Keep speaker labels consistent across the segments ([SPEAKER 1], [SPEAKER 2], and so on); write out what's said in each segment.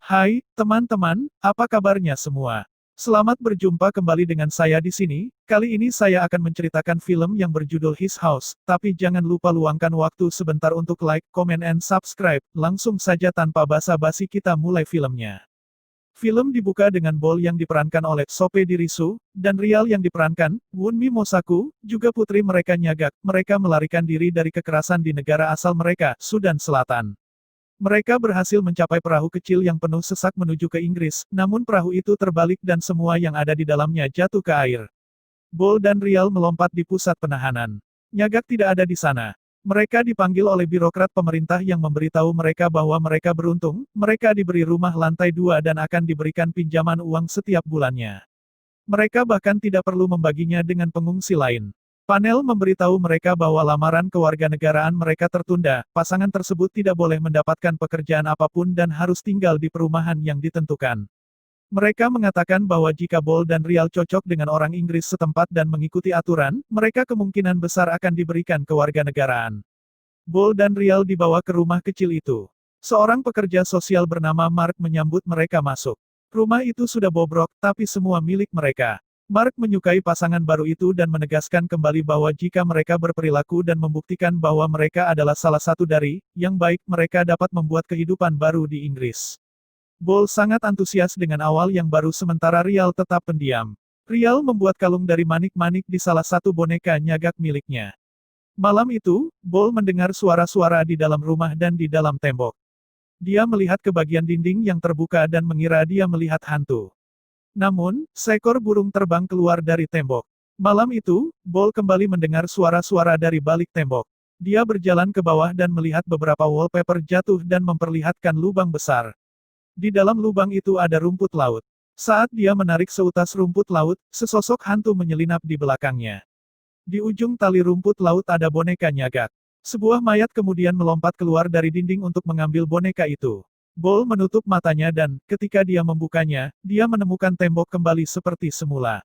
[SPEAKER 1] Hai, teman-teman, apa kabarnya semua? Selamat berjumpa kembali dengan saya di sini. Kali ini saya akan menceritakan film yang berjudul His House, tapi jangan lupa luangkan waktu sebentar untuk like, comment, and subscribe. Langsung saja tanpa basa-basi kita mulai filmnya. Film dibuka dengan Bol yang diperankan oleh Sope Dirisu, dan Rial yang diperankan Wunmi Mosaku, juga putri mereka Nyagak. Mereka melarikan diri dari kekerasan di negara asal mereka, Sudan Selatan. Mereka berhasil mencapai perahu kecil yang penuh sesak menuju ke Inggris, namun perahu itu terbalik dan semua yang ada di dalamnya jatuh ke air. Bol dan Rial melompat di pusat penahanan. Nyagak tidak ada di sana. Mereka dipanggil oleh birokrat pemerintah yang memberitahu mereka bahwa mereka beruntung, mereka diberi rumah lantai 2 dan akan diberikan pinjaman uang setiap bulannya. Mereka bahkan tidak perlu membaginya dengan pengungsi lain. Panel memberitahu mereka bahwa lamaran kewarganegaraan mereka tertunda, pasangan tersebut tidak boleh mendapatkan pekerjaan apapun dan harus tinggal di perumahan yang ditentukan. Mereka mengatakan bahwa jika Bol dan Rial cocok dengan orang Inggris setempat dan mengikuti aturan, mereka kemungkinan besar akan diberikan kewarganegaraan. Bol dan Rial dibawa ke rumah kecil itu. Seorang pekerja sosial bernama Mark menyambut mereka masuk. Rumah itu sudah bobrok, tapi semua milik mereka. Mark menyukai pasangan baru itu dan menegaskan kembali bahwa jika mereka berperilaku dan membuktikan bahwa mereka adalah salah satu dari yang baik, mereka dapat membuat kehidupan baru di Inggris. Bol sangat antusias dengan awal yang baru sementara Rial tetap pendiam. Rial membuat kalung dari manik-manik di salah satu boneka Nyagak miliknya. Malam itu, Bol mendengar suara-suara di dalam rumah dan di dalam tembok. Dia melihat ke bagian dinding yang terbuka dan mengira dia melihat hantu. Namun, seekor burung terbang keluar dari tembok. Malam itu, Bol kembali mendengar suara-suara dari balik tembok. Dia berjalan ke bawah dan melihat beberapa wallpaper jatuh dan memperlihatkan lubang besar. Di dalam lubang itu ada rumput laut. Saat dia menarik seutas rumput laut, sesosok hantu menyelinap di belakangnya. Di ujung tali rumput laut ada boneka Nyagak. Sebuah mayat kemudian melompat keluar dari dinding untuk mengambil boneka itu. Bol menutup matanya dan, ketika dia membukanya, dia menemukan tembok kembali seperti semula.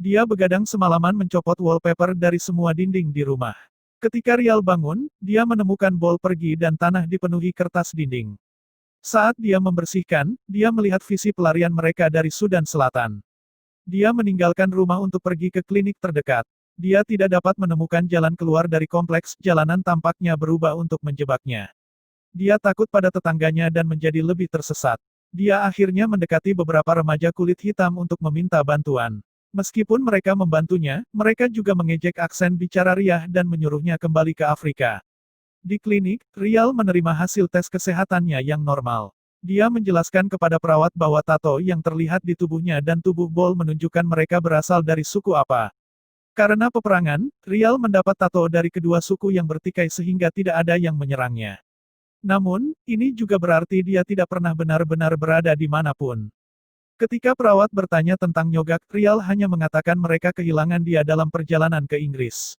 [SPEAKER 1] Dia begadang semalaman mencopot wallpaper dari semua dinding di rumah. Ketika Rial bangun, dia menemukan Bol pergi dan tanah dipenuhi kertas dinding. Saat dia membersihkan, dia melihat visi pelarian mereka dari Sudan Selatan. Dia meninggalkan rumah untuk pergi ke klinik terdekat. Dia tidak dapat menemukan jalan keluar dari kompleks, jalanan tampaknya berubah untuk menjebaknya. Dia takut pada tetangganya dan menjadi lebih tersesat. Dia akhirnya mendekati beberapa remaja kulit hitam untuk meminta bantuan. Meskipun mereka membantunya, mereka juga mengejek aksen bicara Riah dan menyuruhnya kembali ke Afrika. Di klinik, Rial menerima hasil tes kesehatannya yang normal. Dia menjelaskan kepada perawat bahwa tato yang terlihat di tubuhnya dan tubuh Bol menunjukkan mereka berasal dari suku apa. Karena peperangan, Rial mendapat tato dari kedua suku yang bertikai sehingga tidak ada yang menyerangnya. Namun, ini juga berarti dia tidak pernah benar-benar berada di manapun. Ketika perawat bertanya tentang Nyogak, Rial hanya mengatakan mereka kehilangan dia dalam perjalanan ke Inggris.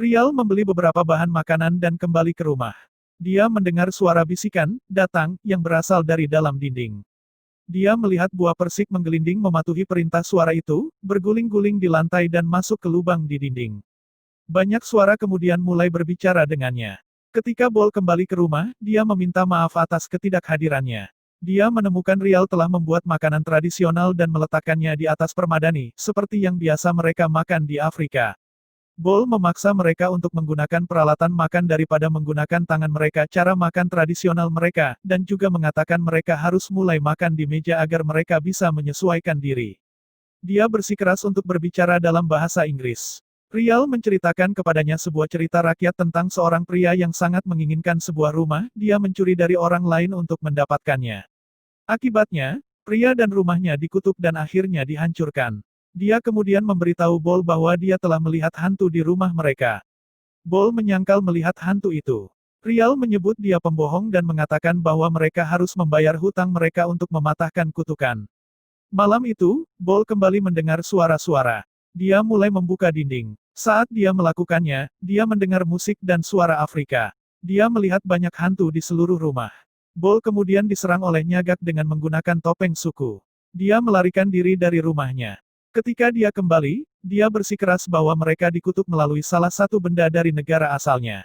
[SPEAKER 1] Rial membeli beberapa bahan makanan dan kembali ke rumah. Dia mendengar suara bisikan, datang, yang berasal dari dalam dinding. Dia melihat buah persik menggelinding mematuhi perintah suara itu, berguling-guling di lantai dan masuk ke lubang di dinding. Banyak suara kemudian mulai berbicara dengannya. Ketika Bol kembali ke rumah, dia meminta maaf atas ketidakhadirannya. Dia menemukan Rial telah membuat makanan tradisional dan meletakkannya di atas permadani, seperti yang biasa mereka makan di Afrika. Bol memaksa mereka untuk menggunakan peralatan makan daripada menggunakan tangan mereka cara makan tradisional mereka, dan juga mengatakan mereka harus mulai makan di meja agar mereka bisa menyesuaikan diri. Dia bersikeras untuk berbicara dalam bahasa Inggris. Rial menceritakan kepadanya sebuah cerita rakyat tentang seorang pria yang sangat menginginkan sebuah rumah, dia mencuri dari orang lain untuk mendapatkannya. Akibatnya, pria dan rumahnya dikutuk dan akhirnya dihancurkan. Dia kemudian memberitahu Bol bahwa dia telah melihat hantu di rumah mereka. Bol menyangkal melihat hantu itu. Rial menyebut dia pembohong dan mengatakan bahwa mereka harus membayar hutang mereka untuk mematahkan kutukan. Malam itu, Bol kembali mendengar suara-suara. Dia mulai membuka dinding. Saat dia melakukannya, dia mendengar musik dan suara Afrika. Dia melihat banyak hantu di seluruh rumah. Bol kemudian diserang oleh Nyagak dengan menggunakan topeng suku. Dia melarikan diri dari rumahnya. Ketika dia kembali, dia bersikeras bahwa mereka dikutuk melalui salah satu benda dari negara asalnya.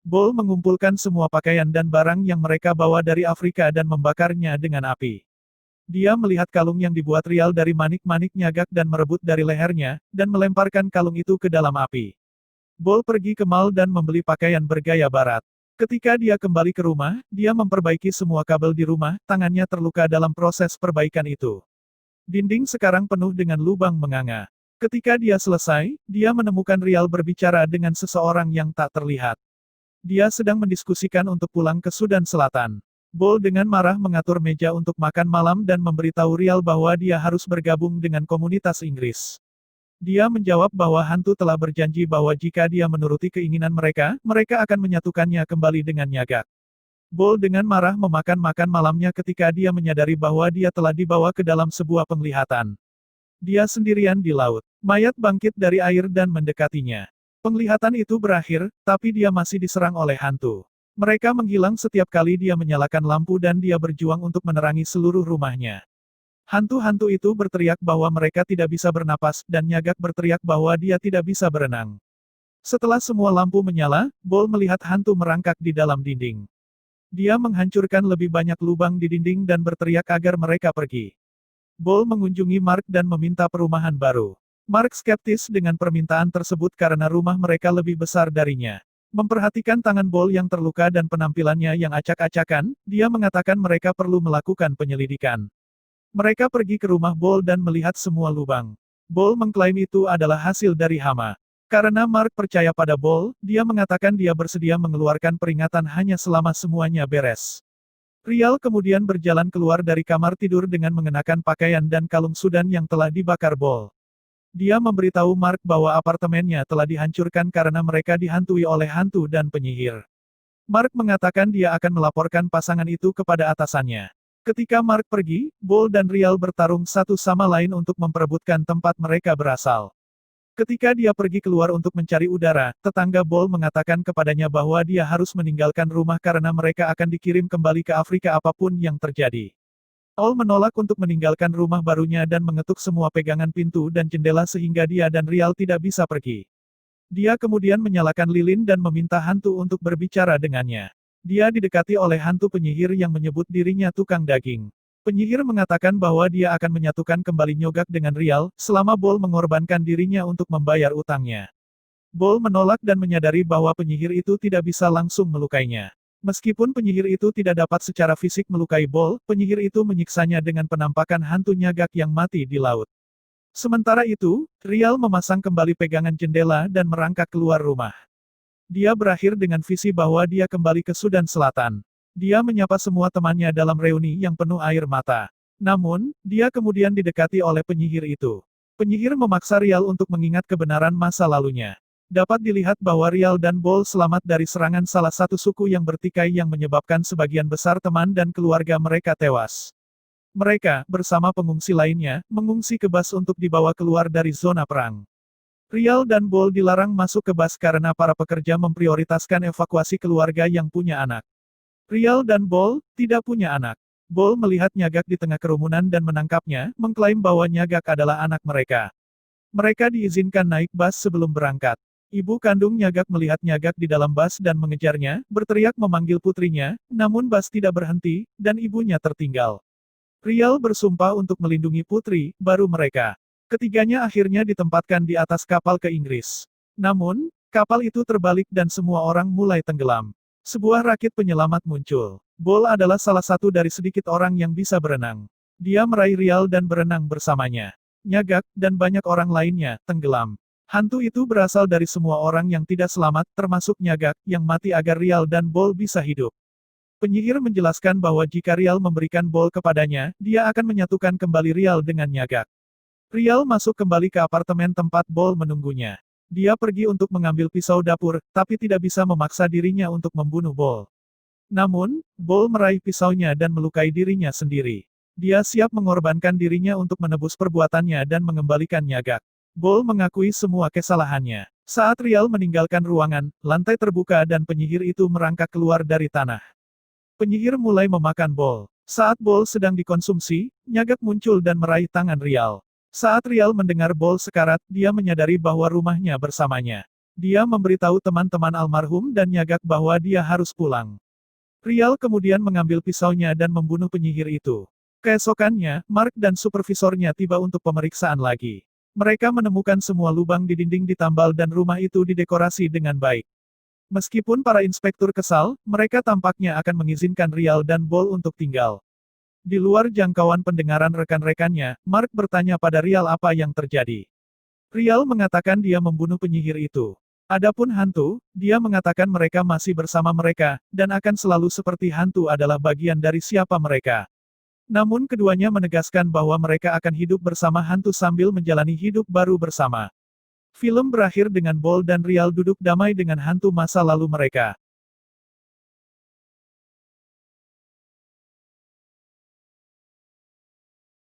[SPEAKER 1] Bol mengumpulkan semua pakaian dan barang yang mereka bawa dari Afrika dan membakarnya dengan api. Dia melihat kalung yang dibuat Rial dari manik-manik nyagak dan merebut dari lehernya, dan melemparkan kalung itu ke dalam api. Bol pergi ke mall dan membeli pakaian bergaya barat. Ketika dia kembali ke rumah, dia memperbaiki semua kabel di rumah, tangannya terluka dalam proses perbaikan itu. Dinding sekarang penuh dengan lubang menganga. Ketika dia selesai, dia menemukan Rial berbicara dengan seseorang yang tak terlihat. Dia sedang mendiskusikan untuk pulang ke Sudan Selatan. Bol dengan marah mengatur meja untuk makan malam dan memberitahu Rial bahwa dia harus bergabung dengan komunitas Inggris. Dia menjawab bahwa hantu telah berjanji bahwa jika dia menuruti keinginan mereka, mereka akan menyatukannya kembali dengan nyagak. Bol dengan marah memakan makan malamnya ketika dia menyadari bahwa dia telah dibawa ke dalam sebuah penglihatan. Dia sendirian di laut. Mayat bangkit dari air dan mendekatinya. Penglihatan itu berakhir, tapi dia masih diserang oleh hantu. Mereka menghilang setiap kali dia menyalakan lampu dan dia berjuang untuk menerangi seluruh rumahnya. Hantu-hantu itu berteriak bahwa mereka tidak bisa bernapas, dan nyagak berteriak bahwa dia tidak bisa berenang. Setelah semua lampu menyala, Bol melihat hantu merangkak di dalam dinding. Dia menghancurkan lebih banyak lubang di dinding dan berteriak agar mereka pergi. Bol mengunjungi Mark dan meminta perumahan baru. Mark skeptis dengan permintaan tersebut karena rumah mereka lebih besar darinya. Memperhatikan tangan Bol yang terluka dan penampilannya yang acak-acakan, dia mengatakan mereka perlu melakukan penyelidikan. Mereka pergi ke rumah Bol dan melihat semua lubang. Bol mengklaim itu adalah hasil dari hama. Karena Mark percaya pada Bol, dia mengatakan dia bersedia mengeluarkan peringatan hanya selama semuanya beres. Rial kemudian berjalan keluar dari kamar tidur dengan mengenakan pakaian dan kalung Sudan yang telah dibakar Bol. Dia memberitahu Mark bahwa apartemennya telah dihancurkan karena mereka dihantui oleh hantu dan penyihir. Mark mengatakan dia akan melaporkan pasangan itu kepada atasannya. Ketika Mark pergi, Bol dan Rial bertarung satu sama lain untuk memperebutkan tempat mereka berasal. Ketika dia pergi keluar untuk mencari udara, tetangga Bol mengatakan kepadanya bahwa dia harus meninggalkan rumah karena mereka akan dikirim kembali ke Afrika apapun yang terjadi. Ol menolak untuk meninggalkan rumah barunya dan mengetuk semua pegangan pintu dan jendela sehingga dia dan Rial tidak bisa pergi. Dia kemudian menyalakan lilin dan meminta hantu untuk berbicara dengannya. Dia didekati oleh hantu penyihir yang menyebut dirinya tukang daging. Penyihir mengatakan bahwa dia akan menyatukan kembali Nyogak dengan Rial, selama Bol mengorbankan dirinya untuk membayar utangnya. Bol menolak dan menyadari bahwa penyihir itu tidak bisa langsung melukainya. Meskipun penyihir itu tidak dapat secara fisik melukai Bol, penyihir itu menyiksanya dengan penampakan hantu Nyagak yang mati di laut. Sementara itu, Rial memasang kembali pegangan jendela dan merangkak keluar rumah. Dia berakhir dengan visi bahwa dia kembali ke Sudan Selatan. Dia menyapa semua temannya dalam reuni yang penuh air mata. Namun, dia kemudian didekati oleh penyihir itu. Penyihir memaksa Rial untuk mengingat kebenaran masa lalunya. Dapat dilihat bahwa Rial dan Bol selamat dari serangan salah satu suku yang bertikai yang menyebabkan sebagian besar teman dan keluarga mereka tewas. Mereka, bersama pengungsi lainnya, mengungsi ke bas untuk dibawa keluar dari zona perang. Rial dan Bol dilarang masuk ke bas karena para pekerja memprioritaskan evakuasi keluarga yang punya anak. Rial dan Bol tidak punya anak. Bol melihat Nyagak di tengah kerumunan dan menangkapnya, mengklaim bahwa Nyagak adalah anak mereka. Mereka diizinkan naik bas sebelum berangkat. Ibu kandung Nyagak melihat Nyagak di dalam bas dan mengejarnya, berteriak memanggil putrinya, namun bas tidak berhenti, dan ibunya tertinggal. Rial bersumpah untuk melindungi putri, baru mereka. Ketiganya akhirnya ditempatkan di atas kapal ke Inggris. Namun, kapal itu terbalik dan semua orang mulai tenggelam. Sebuah rakit penyelamat muncul. Bol adalah salah satu dari sedikit orang yang bisa berenang. Dia meraih Rial dan berenang bersamanya. Nyagak, dan banyak orang lainnya, tenggelam. Hantu itu berasal dari semua orang yang tidak selamat, termasuk Nyagak, yang mati agar Rial dan Bol bisa hidup. Penyihir menjelaskan bahwa jika Rial memberikan Bol kepadanya, dia akan menyatukan kembali Rial dengan Nyagak. Rial masuk kembali ke apartemen tempat Bol menunggunya. Dia pergi untuk mengambil pisau dapur, tapi tidak bisa memaksa dirinya untuk membunuh Bol. Namun, Bol meraih pisaunya dan melukai dirinya sendiri. Dia siap mengorbankan dirinya untuk menebus perbuatannya dan mengembalikan Nyagak. Bol mengakui semua kesalahannya. Saat Rial meninggalkan ruangan, lantai terbuka dan penyihir itu merangkak keluar dari tanah. Penyihir mulai memakan Bol. Saat Bol sedang dikonsumsi, Nyagak muncul dan meraih tangan Rial. Saat Rial mendengar Bol sekarat, dia menyadari bahwa rumahnya bersamanya. Dia memberitahu teman-teman almarhum dan nyagak bahwa dia harus pulang. Rial kemudian mengambil pisaunya dan membunuh penyihir itu. Keesokannya, Mark dan supervisornya tiba untuk pemeriksaan lagi. Mereka menemukan semua lubang di dinding ditambal dan rumah itu didekorasi dengan baik. Meskipun para inspektur kesal, mereka tampaknya akan mengizinkan Rial dan Bol untuk tinggal. Di luar jangkauan pendengaran rekan-rekannya, Mark bertanya pada Rial apa yang terjadi. Rial mengatakan dia membunuh penyihir itu. Adapun hantu, dia mengatakan mereka masih bersama mereka, dan akan selalu seperti hantu adalah bagian dari siapa mereka. Namun keduanya menegaskan bahwa mereka akan hidup bersama hantu sambil menjalani hidup baru bersama. Film berakhir dengan Bol dan Rial duduk damai dengan hantu masa lalu mereka.